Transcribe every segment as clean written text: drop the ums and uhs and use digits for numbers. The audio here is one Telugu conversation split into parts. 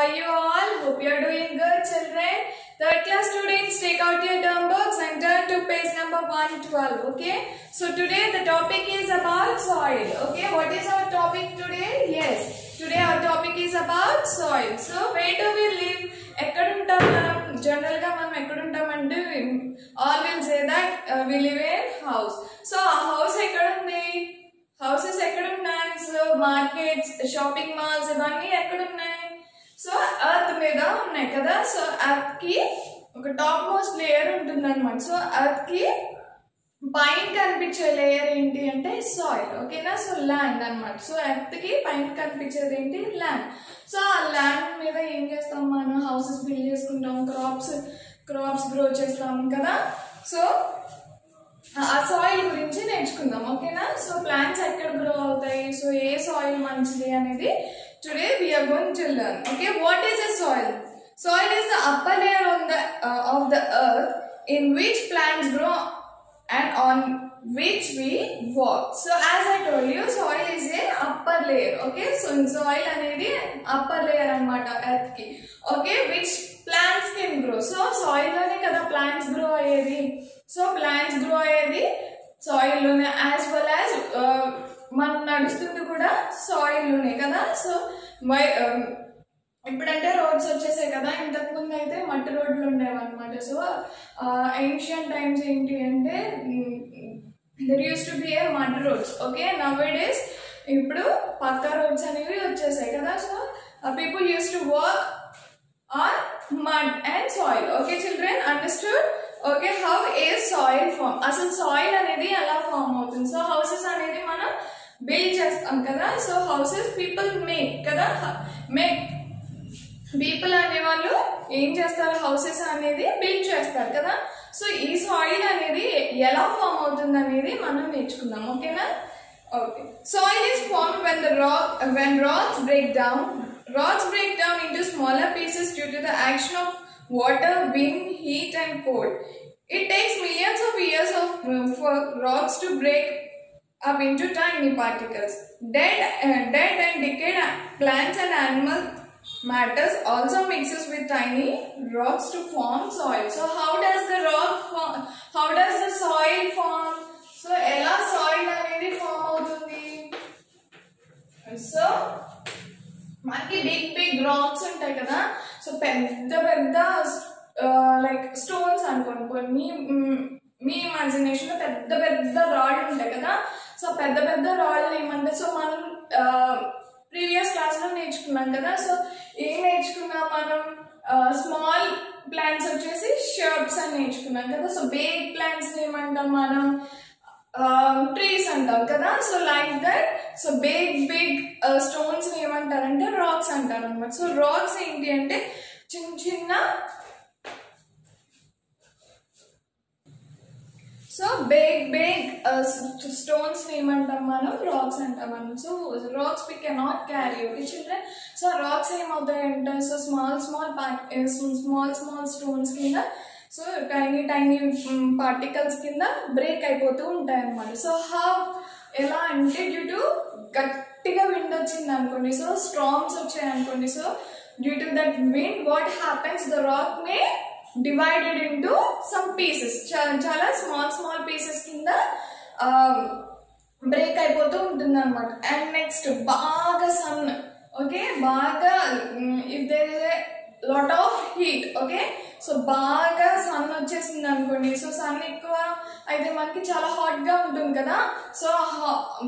are you all? Hope you are doing good, children. Third class students, take out your term books and turn to page number 112. Okay. So today the topic is about soil. Okay. What is our topic today? Yes. Today our topic is about soil. So where do we live? ఎక్కడుంటాం మనం జనరల్ గా మనం ఎక్కడుంటామంటే all will say that we live in house. So ఆ హౌస్ ఎక్కడ ఉంది? హౌసెస్ ఎక్కడ ఉన్నాయి? సో మార్కెట్స్, షాపింగ్ మాల్స్ ఇవన్నీ ఎక్కడ ఉన్నాయి? సో ఎర్త్ మీద ఉన్నాయి కదా. సో ఎర్త్ కి ఒక టాప్ మోస్ట్ లేయర్ ఉంటుంది అనమాట. సో ఎర్త్ కి పైన కనిపించే లేయర్ ఏంటి అంటే సాయిల్. ఓకేనా? సో ల్యాండ్ అనమాట. సో ఎర్త్ కి పైన కనిపించేది ఏంటి? ల్యాండ్. సో ఆ ల్యాండ్ మీద ఏం చేస్తాం మనం? హౌసెస్ బిల్డ్ చేసుకుంటాం, క్రాప్స్ గ్రో చేస్తాం కదా. సో ఆ సాయిల్ గురించి నేర్చుకుందాం. ఓకేనా? సో ప్లాంట్స్ ఎక్కడ గ్రో అవుతాయి, సో ఏ సాయిల్ మంచిది అనేది today we are going to learn. Okay, what is a soil? Soil is the upper layer of the earth in which plants grow and on which we walk. So as I told you, soil is a upper layer. Okay, so soil anedi upper layer anamata earth ki. Okay, which plants can grow. So soil lone kada plants grow ayedi. So plants grow ayedi soil lone, as well as మనం నడుస్తుంది కూడా సాయిల్ లోనే కదా. సో ఇప్పుడంటే రోడ్స్ వచ్చేసాయి కదా, ఇంతకు ముందు అయితే మట్టి రోడ్లు ఉండేవి అనమాట. సో ఏన్షియంట్ టైమ్స్ ఏంటి అంటే there used to be a mud roads. Okay, nowadays ఇప్పుడు పక్కా రోడ్స్ అనేవి వచ్చేసాయి కదా. So people used to work on mud and soil. Okay children, understood? Okay, how is soil form? అసలు సాయిల్ అనేది ఎలా ఫామ్ అవుతుంది? సో హౌసెస్ అనేది మనం బిల్డ్ చేస్తాం కదా. సో హౌసెస్ పీపుల్ మేక్ కదా, పీపుల్ అనేవాళ్ళు ఏం చేస్తారు? హౌసెస్ అనేది బిల్డ్ చేస్తారు కదా. సో ఈ సాయిల్ అనేది ఎలా ఫామ్ అవుతుంది అనేది మనం నేర్చుకుందాం. ఓకేనా? Okay, soil is form when rocks break down into smaller pieces due to the action of water, wind, heat and cold. It takes millions of years for rocks to break up into tiny particles. Dead and decayed plants and animal matters also mixes with tiny rocks to form soil. So how does the soil form? So ela soil anedi form avutundi. So మనకి బిగ్ రాక్స్ ఉంటాయి కదా. సో పెద్ద లైక్ స్టోన్స్ అనుకోండి, మీ ఇమాజినేషన్ లో పెద్ద రాళ్ళు ఉంటాయి కదా. సో పెద్ద రాళ్ళు ఏమంటే, సో మనం ప్రీవియస్ క్లాస్ లో నేర్చుకున్నాం కదా. సో ఏం నేర్చుకున్నాం మనం? స్మాల్ ప్లాంట్స్ వచ్చేసి షర్బ్స్ అని నేర్చుకున్నాం కదా. సో బిగ్ ప్లాంట్స్ ఏమంటాం మనం? ట్రీస్ అంటాం కదా. So like that. So big stones ఏమంటారంటే రాక్స్ అంటారు అనమాట. సో రాక్స్ ఏంటి అంటే చిన్న సో బిగ్ స్టోన్స్ ఏమంటాం మనం? రాక్స్ అంటాం మనం. So rocks we cannot carry. Okay children? So rocks ఏమవుతాయంటే, సో స్మాల్ స్టోన్స్ కింద, సో టైనీ పార్టికల్స్ కింద బ్రేక్ అయిపోతూ ఉంటాయి అన్నమాట. సో ఎలా అంటే డ్యూ టు గట్టిగా విండ్ వచ్చింది అనుకోండి, సో స్టార్మ్స్ వచ్చాయి అనుకోండి. So due to that wind what happens, the rock may divided into some pieces, చాలా స్మాల్ పీసెస్ కింద బ్రేక్ అయిపోతూ ఉంటుంది అనమాట. అండ్ నెక్స్ట్ బాగా సన్, ఓకే, బాగా if there is a lot of heat, okay, so బాగా సన్ వచ్చేసింది అనుకోండి. సో సన్ ఎక్కువ అయితే మనకి చాలా హాట్ గా ఉంటుంది కదా. సో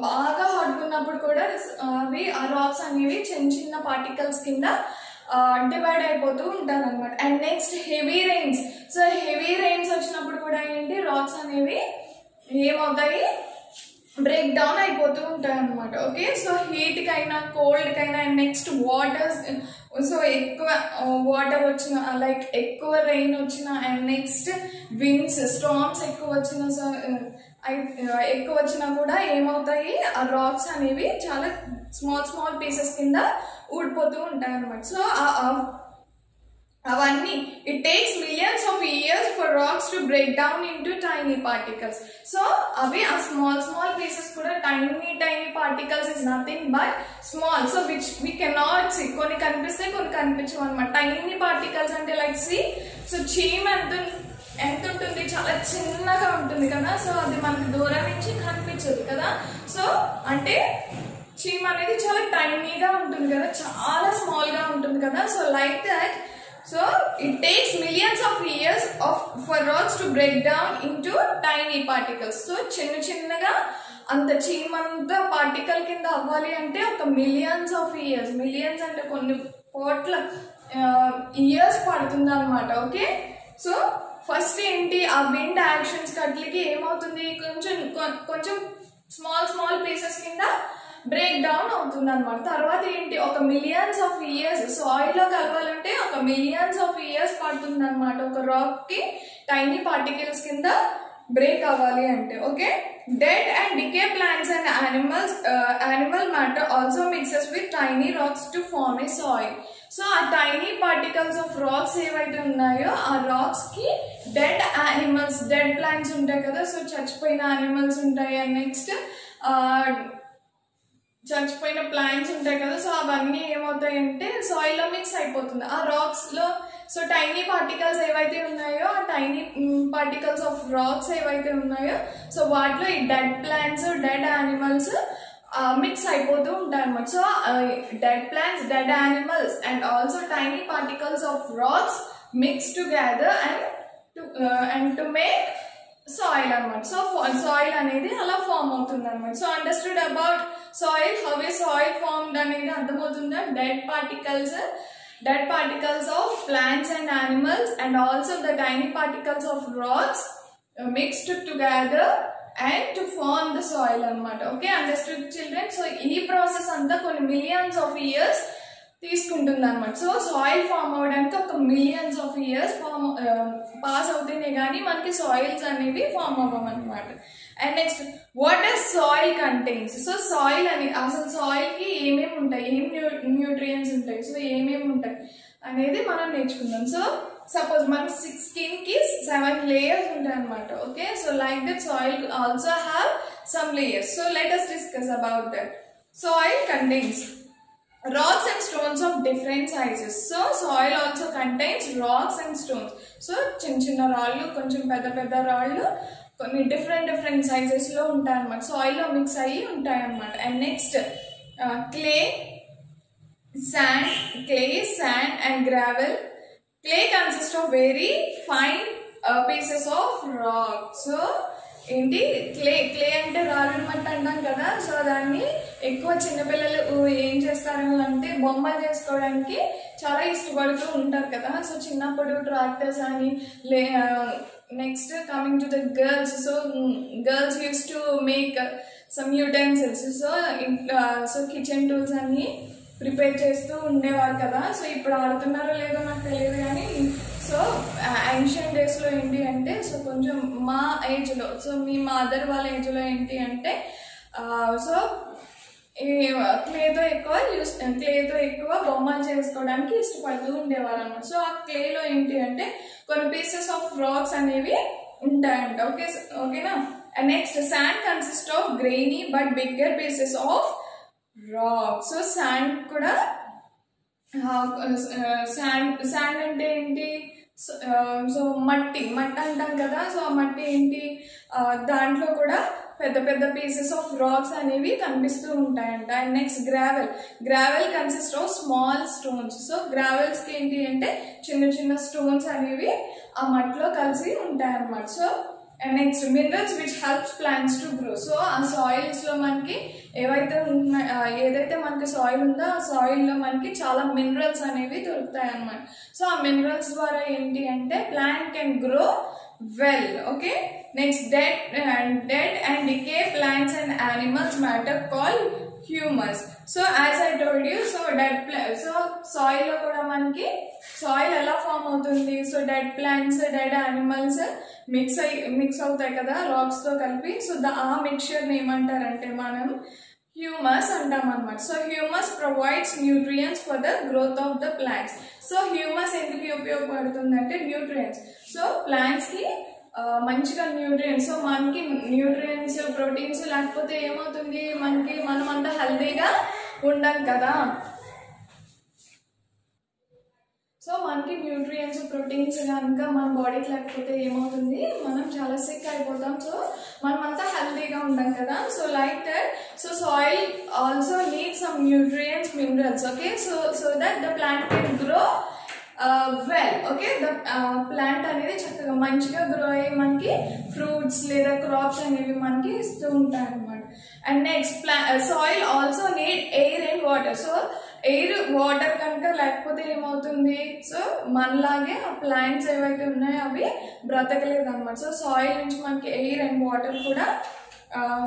బాగా హాట్ ఉన్నప్పుడు కూడా అవి ఆ రాక్స్ అనేవి చిన్న పార్టికల్స్ కింద డివైడ్ అయిపోతూ ఉంటారు అనమాట. And next heavy rains. So heavy rains వచ్చినప్పుడు కూడా ఏంటి? రాక్స్ అనేవి ఏమవుతాయి? బ్రేక్ డౌన్ అయిపోతూ ఉంటాయి అనమాట. ఓకే, సో హీట్ కైనా కోల్డ్ కైనా. And next water. సో ఎక్కువ వాటర్ వచ్చిన, లైక్ ఎక్కువ రెయిన్ వచ్చిన, అండ్ నెక్స్ట్ విండ్స్, స్టార్మ్స్ ఎక్కువ వచ్చినా కూడా ఏమవుతాయి? ఆ రాక్స్ అనేవి చాలా స్మాల్ పీసెస్ కింద ఊడిపోతూ ఉంటాయి అనమాట. సో అవన్నీ it takes millions of years for rocks to break down into tiny particles. So అవి ఆ small pieces కూడా tiny particles is nothing but small, so which we cannot see. కొన్ని కనిపిస్తాయి, కొన్ని కనిపించవు అన్నమాట. tiny particles అంటే like see, so చీమ ఎంత ఉంటుంది, చాలా చిన్నగా ఉంటుంది కదా, సో అది మనకి దూరం నుంచి కనిపించదు కదా. సో అంటే చీమ అనేది చాలా టైనీగా ఉంటుంది కదా, చాలా స్మాల్ గా ఉంటుంది కదా. So like that, so it takes millions of years for rocks to break down into tiny particles. So చిన్నగా అంత చీమంత పార్టికల్ కింద అవ్వాలి అంటే ఒక millions of years, millions అంటే కొన్ని కోట్ల ఇయర్స్ పడుతుంది అన్నమాట. ఓకే, సో ఫస్ట్ ఏంటి, ఆ విండ్ యాక్షన్స్ కట్లకి ఏమవుతుంది, కొంచెం స్మాల్ పీసెస్ కింద బ్రేక్ డౌన్ అవుతుంది అనమాట. తర్వాత ఏంటి, ఒక మిలియన్స్ ఆఫ్ ఇయర్స్ సాయిల్ లో కలవాలంటే ఒక మిలియన్స్ ఆఫ్ ఇయర్స్ పడుతుంది అనమాట, ఒక రాక్ కి టైనీ పార్టికల్స్ కింద బ్రేక్ అవ్వాలి అంటే. Okay, dead and decay plants and animal matter also mixes with tiny rocks to form a soil. So ఆ టైనీ పార్టికల్స్ ఆఫ్ రాక్స్ ఏవైతే ఉన్నాయో ఆ రాక్స్ కి డెడ్ యానిమల్స్, డెడ్ ప్లాంట్స్ ఉంటాయి కదా, సో చచ్చిపోయిన యానిమల్స్ ఉంటాయి, అండ్ నెక్స్ట్ చచ్చిపోయిన ప్లాంట్స్ ఉంటాయి కదా, సో అవన్నీ ఏమవుతాయంటే సాయిల్ లో మిక్స్ అయిపోతుంది ఆ రాక్స్ లో. సో టైనీ పార్టికల్స్ ఏవైతే ఉన్నాయో, ఆ టైనీ పార్టికల్స్ ఆఫ్ రాక్స్ ఏవైతే ఉన్నాయో, సో వాటిలో ఈ dead plants, dead animals mix అయిపోతూ ఉంటాయి అన్నమాట. So dead plants, dead animals and also tiny particles of rocks mix together and to make soil అన్నమాట. సో సాయిల్ అనేది అలా ఫామ్ అవుతుంది అన్నమాట. So understood about soil, how A soil formed అనేది అర్థమవుతుందా? Dead particles of plants and animals and also the tiny particles of rocks mixed together and to form the soil అన్నమాట. Okay, understood children? సో ఈ ప్రాసెస్ అంతా కొన్ని మిలియన్స్ ఆఫ్ ఇయర్స్ తీసుకుంటుంది అనమాట. సో సాయిల్ ఫామ్ అవడానికి ఒక మిలియన్స్ ఆఫ్ ఇయర్స్ పాస్ అవుతేనే కానీ మనకి సాయిల్స్ అనేవి ఫామ్ అవ్వమన్నమాట. And next, what does soil contains? So soil అని అసలు సాయిల్ కి ఏమేమి ఉంటాయి, ఏం న్యూట్రియంట్స్ ఉంటాయి, సో ఏమేమి ఉంటాయి అనేది మనం నేర్చుకుందాం. సో సపోజ్ మనకి స్కిన్ కి 7 layers ఉంటాయి అనమాట. Okay, so like that soil also have some layers. So let us discuss about that. Soil contains rocks and stones of different sizes. So soil also contains rocks and stones. So చిన్న రాళ్ళు, కొంచెం పెద్ద రాళ్ళు, కొన్ని డిఫరెంట్ సైజెస్ లో ఉంటాయి అన్నమాట, సాయిల్ లో మిక్స్ అయ్యి ఉంటాయి అన్నమాట. And next clay, sand and gravel. Clay consists of very fine pieces of rock. So ఏంటి, క్లే అంటే రాళ్ళు మట్టి అంటాం కదా. సో దాన్ని ఎక్కువ చిన్నపిల్లలు ఏం చేస్తారు అంటే బొమ్మలు చేసుకోవడానికి చాలా ఇష్టపడుతూ ఉంటారు కదా. సో చిన్నప్పుడు ట్రాక్టర్స్ అని, next coming to the girls, so girls use to make some utensils. So kitchen tools అన్ని ప్రిపేర్ చేస్తూ ఉండేవారు కదా. సో ఇప్పుడు ఆడుతున్నారో లేదో నాకు తెలియదు కానీ, సో యాన్షియన్ డేస్లో ఏంటి అంటే, సో కొంచెం మా ఏజ్లో, సో మీ మదర్ వాళ్ళ ఏజ్లో ఏంటి అంటే, సో క్లేతో ఎక్కువ బొమ్మలు చేసుకోవడానికి ఇష్టపడుతూ ఉండేవారు అన్నమాట. సో ఆ క్లేలో ఏంటి అంటే కొన్ని పీసెస్ ఆఫ్ రాక్స్ అనేవి ఉంటాయంట. ఓకేనా. And next, sand consist of grainy but bigger pieces of rock. So sand కూడా, శాండ్ అంటే ఏంటి, సో మట్టి అంటాం కదా. సో ఆ మట్టి ఏంటి, దాంట్లో కూడా పెద్ద పీసెస్ ఆఫ్ రాక్స్ అనేవి కనిపిస్తూ ఉంటాయంట. And next, gravel consist of small stones. So gravels కి ఏంటి అంటే చిన్న స్టోన్స్ అనేవి ఆ మట్టిలో కలిసి ఉంటాయన్నమాట. So and next, minerals which helps plants to grow. So ఆ సాయిల్స్ లో మనకి ఏదైతే మనకి సాయిల్ ఉందో ఆ సాయిల్ లో మనకి చాలా మినరల్స్ అనేవి దొరుకుతాయి అన్నమాట. సో ఆ మినరల్స్ ద్వారా ఏంటి అంటే plant can grow well. Okay, next, dead and decay plants and animals matter called humus. So as I told you, so soil లో కూడా మనకి సాయిల్ ఎలా ఫామ్ అవుతుంది, so dead plants, dead animals mix అవుతాయి కదా రాక్స్ తో కలిపి. సో ఆ మిక్చర్ ని ఏమంటారంటే మనం హ్యూమస్ అంటాం అన్నమాట. So humus provides nutrients for the growth of the plants. So humus ఎందుకు ఉపయోగపడుతుంది అంటే న్యూట్రియంట్స్. సో ప్లాంట్స్ కి మంచిగా న్యూట్రియంట్స్, సో మనకి న్యూట్రియంట్స్ ప్రోటీన్స్ లేకపోతే ఏమవుతుంది, మనం అంతా హెల్తీగా ఉండం కదా. సో మనకి న్యూట్రియంట్స్ ప్రోటీన్స్ కనుక మన బాడీకి లేకపోతే ఏమవుతుంది, మనం చాలా సిక్ అయిపోతాం. సో మనం అంతా హెల్తీగా ఉంటాం కదా. So like that, so soil also need some nutrients, minerals. Okay, so that the plant can grow well. Okay, the plant అనేది చక్కగా మంచిగా గ్రో అయ్యి మనకి ఫ్రూట్స్ లేదా క్రాప్స్ అనేవి మనకి ఇస్తూ ఉంటాయి అన్నమాట. And next, soil also need air and water. So air water కనుక లేకపోతే ఏమవుతుంది, సో మనలాగే ఆ ప్లాంట్స్ ఏవైతే ఉన్నాయో అవి బ్రతకలేదు అనమాట. సో సాయిల్ నుంచి మనకి ఎయిర్ అండ్ వాటర్ కూడా,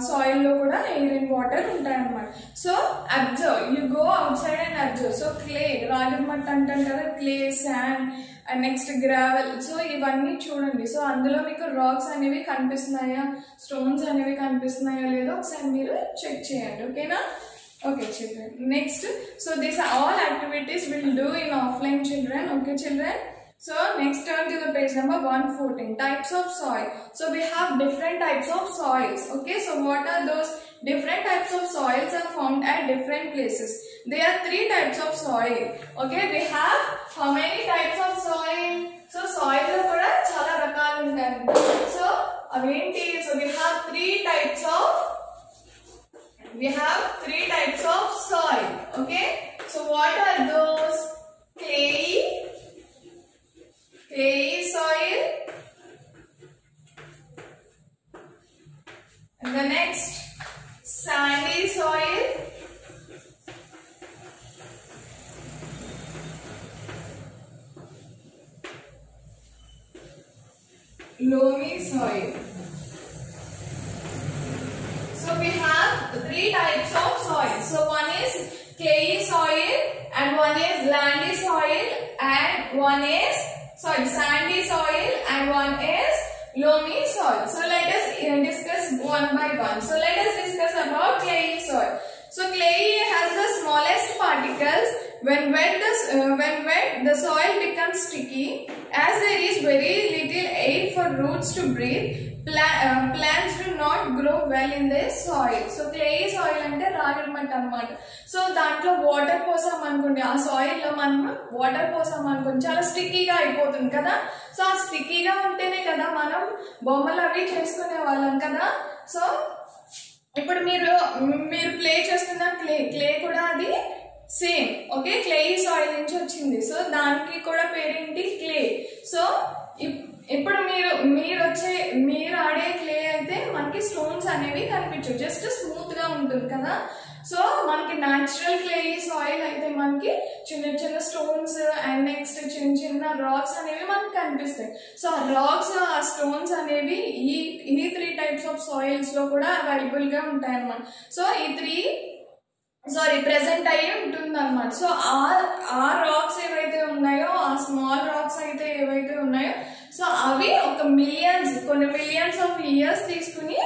సాయిల్ లో కూడా ఎయిర్ అండ్ వాటర్ ఉంటాయన్నమాట. So observe, you go out side and observe. So clay, రాగి మట్టి అంటాం కదా, clay, sand and next gravel. So ఇవన్నీ చూడండి. సో అందులో మీకు రాక్స్ అనేవి కనిపిస్తున్నాయా, స్టోన్స్ అనేవి కనిపిస్తున్నాయా లేదో ఒకసారి మీరు చెక్ చేయండి. ఓకేనా? Okay children, next, so these are all activities we'll do in offline children. Okay children, so next turn to the page number 114, types of soil. So we have different types of soils. Okay, so what are those different types of soils are found at different places? There are 3 types of soil. Okay, we have how many types of soil? So soil lo kuda chala rakalu untayi. So aventi, so we have 3 types of soil. Okay, so what are those? Clayy soil, and the next sandy soil, loamy soil. So we have 3 types of soil. So one is clayey soil, and one is landy soil, and one is sandy soil, and one is loamy soil. So let us discuss one by one. So let us discuss about clayey soil. So clayey has the smallest particles. When wet, the soil becomes sticky. As there is very little air for roots to breathe, plants do not grow well in this soil. So clayey soil ante ragi matti annamata. So dantlo water posam anukondi, aa soil lo manam water posam anukondi chala sticky ga ayipotundi kada. So aa sticky ga untene kada manam bommalu avi cheskune vallam kada. So ఇప్పుడు మీరు ప్లే చేస్తున్న క్లే కూడా అది సేమ్. ఓకే, క్లేయి సాయిల్ నుంచి వచ్చింది. సో దానికి కూడా పేరేంటి, క్లే. సో ఇప్పుడు మీరు ఆడే క్లే అయితే మనకి స్టోన్స్ అనేవి కనిపించవు, జస్ట్ స్మూత్ గా ఉంటుంది కదా. సో మనకి న్యాచురల్ క్లేయి సాయిల్ అయితే మనకి చిన్న చిన్న స్టోన్స్ అండ్ నెక్స్ట్ చిన్న చిన్న రాక్స్ అనేవి మనకి కనిపిస్తాయి. సో ఆ రాక్స్, ఆ స్టోన్స్ అనేవి ఈ 3 టైప్స్ ఆఫ్ సాయిల్స్ లో కూడా అవైలబుల్ గా ఉంటాయి అన్నమాట. సో ఈ ప్రెసెంట్ అయ్యి ఉంటుంది అనమాట. సో ఆ రాక్స్ ఏవైతే ఉన్నాయో, ఆ స్మాల్ రాక్స్ అయితే ఏవైతే ఉన్నాయో, సో అవి కొన్ని మిలియన్స్ ఆఫ్ ఇయర్స్ తీసుకుని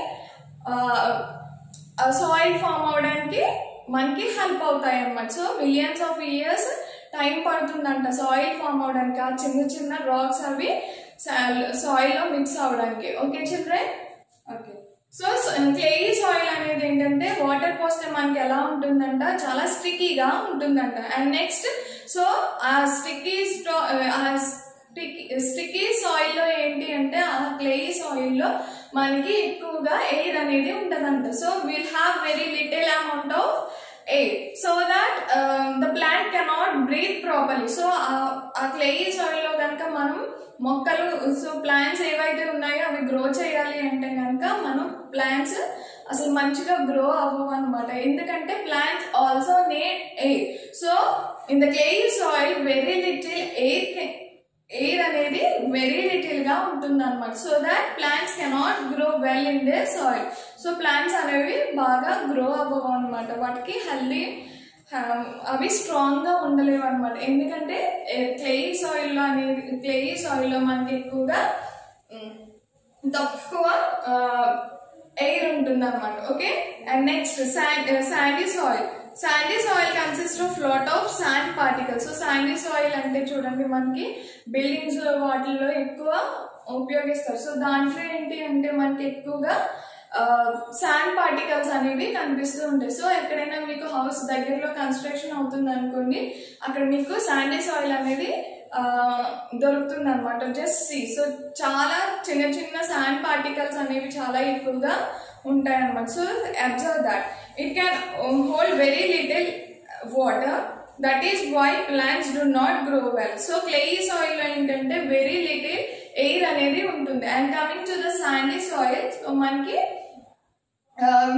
సాయిల్ ఫామ్ అవడానికి మనకి హెల్ప్ అవుతాయి అన్నమాట. So millions of years time పడుతుందంట సాయిల్ ఫామ్ అవడానికి, ఆ చిన్న చిన్న రాక్స్ అవి సాయిల్ లో మిక్స్ అవడానికి. Okay children? Okay, so clayey soil అనేది ఏంటంటే వాటర్ పోస్తే మనకి ఎలా ఉంటుందంట, చాలా స్టిక్కీగా ఉంటుందంట. అండ్ నెక్స్ట్, సో ఆ స్టిక్కీ సాయిల్ లో ఏంటి అంటే, ఆ క్లేయి సాయిల్ లో మనకి ఎక్కువగా ఎయిర్ అనేది ఉంటదంట. So will have very little amount of air so that the plant cannot breathe properly. So ఆ క్లేయి సాయిల్ లో కనుక మనం మొక్కలు, సో ప్లాంట్స్ ఏవైతే ఉన్నాయో అవి గ్రో చేయాలి అంటే కనుక మనం ప్లాంట్స్ అసలు మంచిగా గ్రో అవ్వవు అనమాట. ఎందుకంటే plants also need air. So in the clayey soil very little air అనేది వెరీ లిటిల్ గా ఉంటుంది అనమాట. So that plants cannot grow well in the soil. So plants అనేవి బాగా గ్రో అవ్వవు అనమాట, వాటికి హెల్దీ, అవి స్ట్రాంగ్ గా ఉండలేవు అనమాట. ఎందుకంటే క్లేయి సాయిల్ లో మనకి ఎక్కువగా తక్కువ ఎయిర్ ఉంటుంది అనమాట. Okay, and next sandy soil. Sandy soil consists of lot of sand particles. So sandy soil అంటే చూడండి మనకి బిల్డింగ్స్ లో వాటిల్లో ఎక్కువ ఉపయోగిస్తారు. సో దాంట్లో ఏంటి అంటే మనకి ఎక్కువగా శాండ్ పార్టికల్స్ అనేవి కనిపిస్తూ ఉంటాయి. సో ఎక్కడైనా మీకు హౌస్ దగ్గరలో కన్స్ట్రక్షన్ అవుతుంది అనుకోండి, అక్కడ మీకు శాండీ సాయిల్ అనేది దొరుకుతుంది అనమాట. Just see. సో చాలా చిన్న చిన్న శాండ్ పార్టికల్స్ అనేవి చాలా ఎక్కువగా ఉంటాయి అన్నమాట. So observe that it can hold very little water. That is why plants do not grow well. So clayey soil ఏంటంటే వెరీ లిటిల్ ఎయిర్ అనేది ఉంటుంది. And coming to the sandy soil, మనకి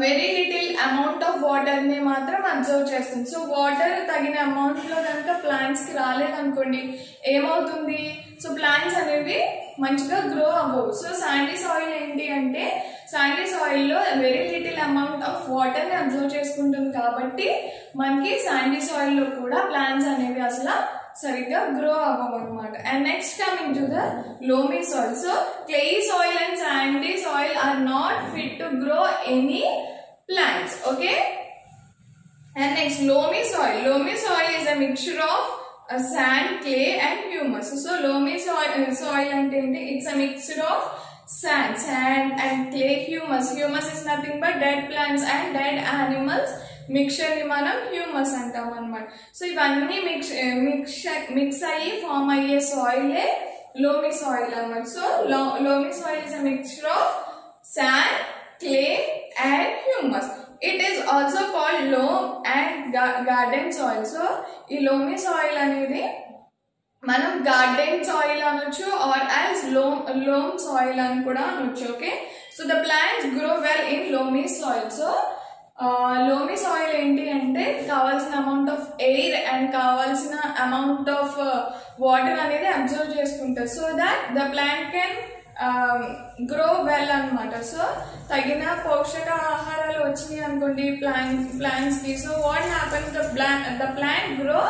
very little amount of water ని మాత్రం అబ్జర్వ్ చేస్తుంది. సో వాటర్ తగిన అమౌంట్ లో కనుక ప్లాంట్స్ కి రాలేదనుకోండి ఏమవుతుంది, సో ప్లాంట్స్ అనేవి మంచిగా గ్రో అవ్వవు. సో శాండీ సాయిల్ ఏంటి అంటే శాండీ సాయిల్ లో very little amount of water ని అబ్జర్వ్ చేసుకుంటుంది కాబట్టి మనకి శాండీ సాయిల్ లో కూడా ప్లాంట్స్ అనేవి అసలు సరిగ్గా గ్రో అవ్వవు అనమాట. And next coming to the loamy soil. So clayey soil and sandy soil are not fit to grow any plants. Okay, and next loamy soil. Loamy soil is a mixture of sand, clay and humus. So loamy soil అంటే ఏంటి, it's a mixture of sand and clay, humus is nothing but dead plants and dead animals mixture ని మనం హ్యూమస్ అంటాం అనమాట. సో ఇవన్నీ మిక్స్ అయ్యి ఫామ్ అయ్యే సాయిలే లోమీ సాయిల్ అన్నమాట. So loamy soil is a mixture of sand, clay and humus. It is also called loom and garden soil. So ఈ లోమీ సాయిల్ అనేది మనం గార్డెన్ సాయిల్ అనొచ్చు ఆర్ యాజ్ లోమ్ సాయిల్ అని కూడా అనొచ్చు. Okay, so the plants grow well in loamy soil. So loamy soil ఏంటి అంటే కావాల్సిన అమౌంట్ ఆఫ్ ఎయిర్ అండ్ కావాల్సిన అమౌంట్ ఆఫ్ వాటర్ అనేది అబ్జర్వ్ చేసుకుంటారు. So that the plant can grow well అనమాట. సో తగిన పోషక ఆహారాలు వచ్చినాయి అనుకోండి ప్లాంట్స్ కి. So what happens, the plant grow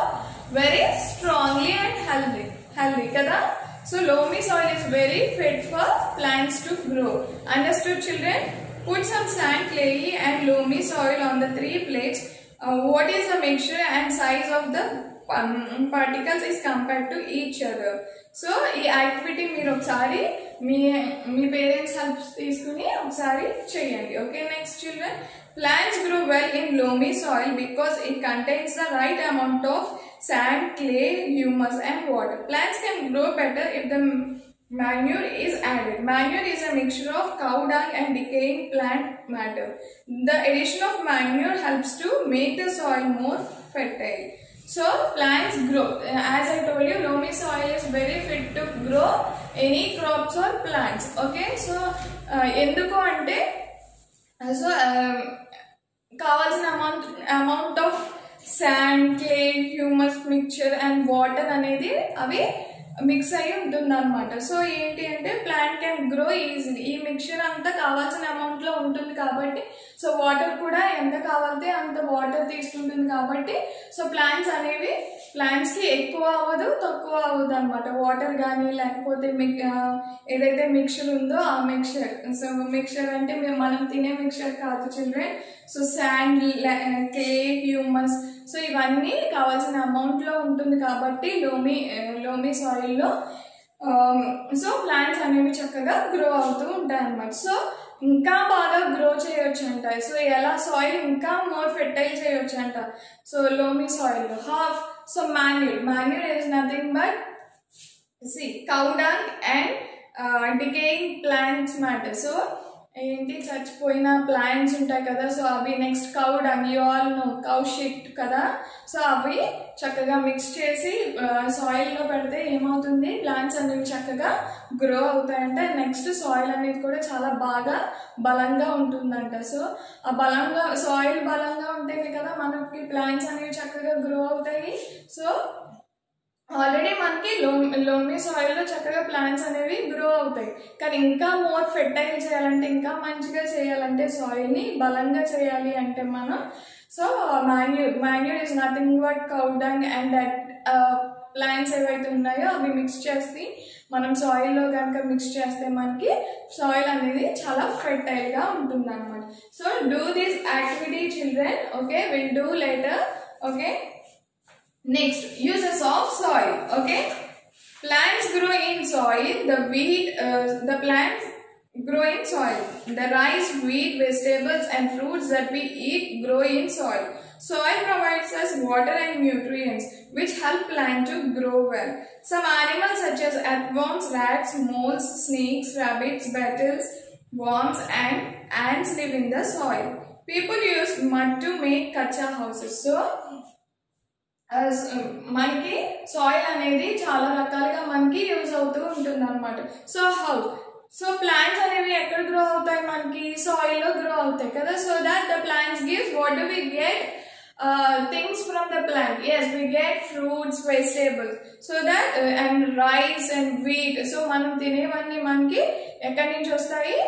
very strongly and healthy కదా. So loamy soil is very fit for plants to grow. Understood children? Put some sand, clayey and loamy soil on the 3 plates. What is the mixture and size of the particles is compared to each other. So ఈ యాక్టివిటీ మీరు ఒకసారి మీ పేరెంట్స్ హెల్ప్ తీసుకుని ఒకసారి చేయండి. Okay, next children, plants grow well in loamy soil because it contains the right amount of sand, clay, humus and water. Plants can grow better if the manure is added. Manure is a mixture of cow dung and decaying plant matter. The addition of manure helps to make the soil more fertile. So plants grow. As I told you, loamy soil is very fit to grow any crops or plants. Okay, so enduko ante so కావాల్సిన amount of sand, clay, humus mixture and water అనేది అవి మిక్స్ అయి ఉంటుంది అనమాట. సో ఏంటి అంటే ప్లాంట్ కెన్ గ్రో ఈజీలీ. ఈ మిక్చర్ అంతా కావాల్సిన అమౌంట్ లో ఉంటుంది కాబట్టి సో వాటర్ కూడా ఎంత కావాలితే అంత వాటర్ తీసుకుంటుంది కాబట్టి సో ప్లాంట్స్ కి ఎక్కువ అవ్వదు తక్కువ అవ్వదు అనమాట. వాటర్ కానీ లేకపోతే ఏదైతే మిక్చర్ ఉందో ఆ మిక్చర్. సో మిక్చర్ అంటే మనం తినే మిక్చర్ కాదు children. So sand, clay, humus so ఇవన్నీ కావాల్సిన అమౌంట్ లో ఉంటుంది కాబట్టి లోమీ సాయిల్ లో సో ప్లాంట్స్ అనేవి చక్కగా గ్రో అవుతూ ఉంటాయి అన్నమాట. సో ఇంకా బాగా గ్రో చేయొచ్చు అంట. సో ఎలా సాయిల్ ఇంకా మోర్ ఫెర్టైల్ చేయొచ్చు అంట. సో లోమీ సాయిల్ లో so manure is nothing but cow dung and decaying plants matter. So ఏంటి చచ్చిపోయిన ప్లాంట్స్ ఉంటాయి కదా సో అవి next cow dung, you all know cow shit కదా. సో అవి చక్కగా మిక్స్ చేసి సాయిల్ లో పెడితే ఏమవుతుంది, ప్లాంట్స్ అనేవి చక్కగా గ్రో అవుతాయంట. నెక్స్ట్ సాయిల్ అనేది కూడా చాలా బాగా బలంగా ఉంటుందంట. సో ఆ సాయిల్ బలంగా ఉంటేనే కదా మనకి ప్లాంట్స్ అనేవి చక్కగా గ్రో అవుతాయి. సో ఆల్రెడీ మనకి లోమీ సాయిల్ లో చక్కగా ప్లాంట్స్ అనేవి గ్రో అవుతాయి. కానీ ఇంకా మోర్ ఫెర్టైల్ చేయాలంటే, ఇంకా మంచిగా చేయాలంటే, సాయిల్ ని బలంగా చేయాలి అంటే మనం so manure is nothing but cow dung and that plants ఏవైతే ఉన్నాయో అవి మిక్స్ చేసి మనం సాయిల్లో కనుక మిక్స్ చేస్తే మనకి సాయిల్ అనేది చాలా ఫెర్టైల్గా ఉంటుంది అనమాట. So do this activity children. Okay, will do later. Okay, next uses of soil. Okay, plants grow in soil. The plants grow in soil. The rice, wheat, vegetables and fruits that we eat grow in soil. Soil provides us water and nutrients which help plant to grow well. Some animals such as earthworms, rats, moles, snakes, rabbits, beetles, worms and ants live in the soil. People use mud to make kacha houses. So మనకి సాయిల్ అనేది చాలా రకాలుగా మనకి యూజ్ అవుతూ ఉంటుంది అనమాట. సో ప్లాంట్స్ అనేవి ఎక్కడ గ్రో అవుతాయి, మనకి సాయిల్ లో గ్రో అవుతాయి కదా. So that the plants gives what do we get things from the plant. Yes, we get fruits, vegetables, so that and rice and wheat. So మనం తినేవన్నీ మనకి ఎక్కడి నుంచి వస్తాయి?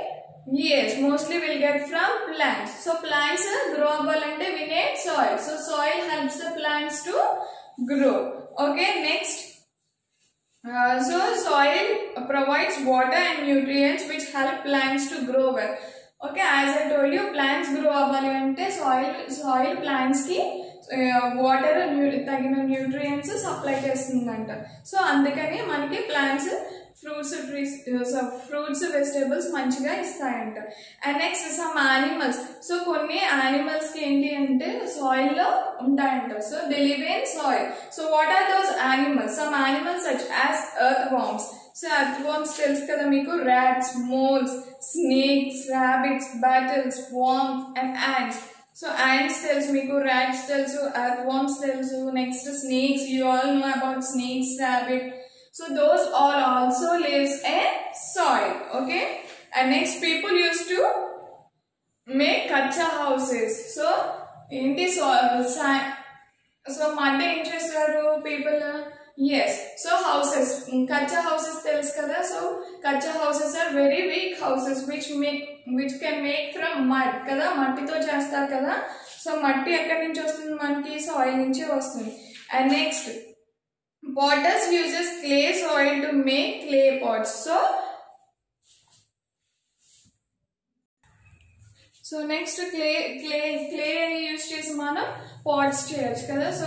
Yes, mostly we'll get from plants. So plants grow అవ్వాలంటే we need soil. So soil helps the plants to grow. Okay, next. So soil provides water and nutrients which help plants to grow well. Okay, as I told you, plants grow అవ్వాలి అంటే soil plants కి వాటర్ తగిన న్యూట్రియంట్స్ సప్లై చేస్తుందంట. సో అందుకని మనకి ప్లాంట్స్ ఫ్రూట్స్ వెజిటేబుల్స్ మంచిగా ఇస్తాయంట. And next some animals. So కొన్ని యానిమల్స్ కి ఏంటి అంటే సాయిల్ లో ఉంటాయంట. So they live in soil. So what are those animals? Some animals such as earth worms. So earth worms తెలుసు కదా మీకు, rats, moles, snakes, rabbits, beetles, worms and ants. So ants తెలుసు మీకు, rats తెలుసు, earthworms తెలుసు, next snakes, you all know about snakes, rabbit. So those all also lives in soil. Okay, and next people used to make kacha houses. So ఏంటి సో మధ్య ఏం చేస్తారు people? Yes, so houses, kacha houses తెలుసు కదా. So kacha houses are very weak houses which can make from mud కదా, మట్టితో చేస్తారు కదా. సో మట్టి ఎక్కడి నుంచి వస్తుంది మనకి? సాయిల్ నుంచి వస్తుంది. And next potters uses clay soil to make clay pots. So next clay use చేసి మనం పాట్స్ చేయొచ్చు కదా. సో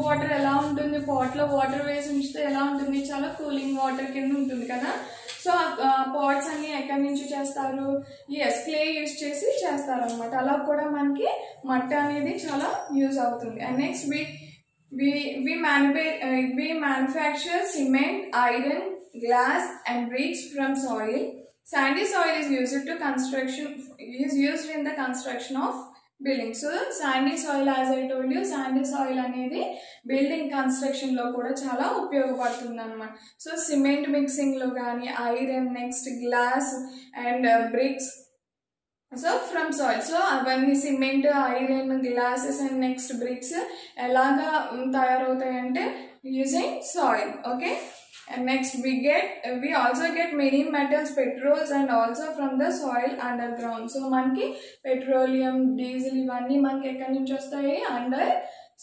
వాటర్ ఎలా ఉంటుంది, పాట్ లో వాటర్ వేసి ఉంచితే ఎలా ఉంటుంది? చాలా కూలింగ్ వాటర్ కింద ఉంటుంది కదా. సో పాట్స్ అన్ని ఎక్కడి నుంచి చేస్తారు? ఎస్, క్లే యూజ్ చేసి చేస్తారు అనమాట. అలా కూడా మనకి మట్టి అనేది చాలా యూజ్ అవుతుంది. And next we manufacture cement, iron, glass and bricks from soil. Sandy soil is used in the construction of buildings. So sandy soil, as I told you, sandy soil అనేది బిల్డింగ్ కన్స్ట్రక్షన్ లో కూడా చాలా ఉపయోగపడుతుంది అన్నమాట. సో సిమెంట్ మిక్సింగ్ లో కానీ, iron, next glass and bricks, so from soil. So అవన్నీ cement, iron, glasses and next bricks ఎలాగా తయారవుతాయంటే using soil. Okay, and next we also get many metals, petrols and also from the soil underground. So మనకి పెట్రోలియం, డీజిల్ ఇవన్నీ మనకి ఎక్కడి నుంచి వస్తాయి? అండర్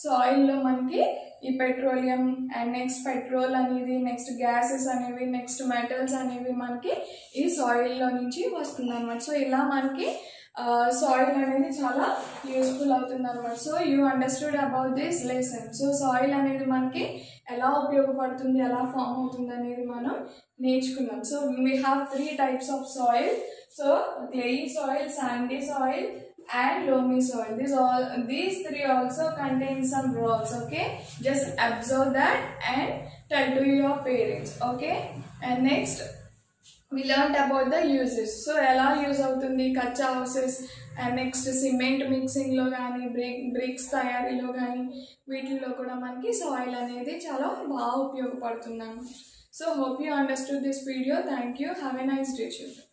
సాయిల్ లో మనకి ఈ పెట్రోలియం అండ్ నెక్స్ట్ పెట్రోల్ అనేది, నెక్స్ట్ గ్యాసెస్ అనేవి, నెక్స్ట్ మెటల్స్ అనేవి మనకి ఈ సాయిల్ లో నుంచి వస్తుంది అనమాట. సో ఇలా మనకి సాయిల్ అనేది చాలా యూస్ఫుల్ అవుతుంది అనమాట. So you understood about this lesson. So soil అనేది మనకి ఎలా ఉపయోగపడుతుంది, ఎలా ఫామ్ అవుతుంది అనేది మనం నేర్చుకున్నాం. So we have 3 types of soil. So clay soil, sandy soil and loamy soil. These 3 also contain some roles. Okay, just observe that and tell to your parents. Okay, and next we learned about the uses. So ఎలా యూజ్ అవుతుంది కచ్చా houses and next cement mixing లో కానీ, బ్రిక్స్ తయారీలో కానీ, వీటిల్లో కూడా మనకి సాయిల్ అనేది చాలా బాగా ఉపయోగపడుతుంది అన్నమాట. So hope you understood this video. Thank you. Have a nice day children.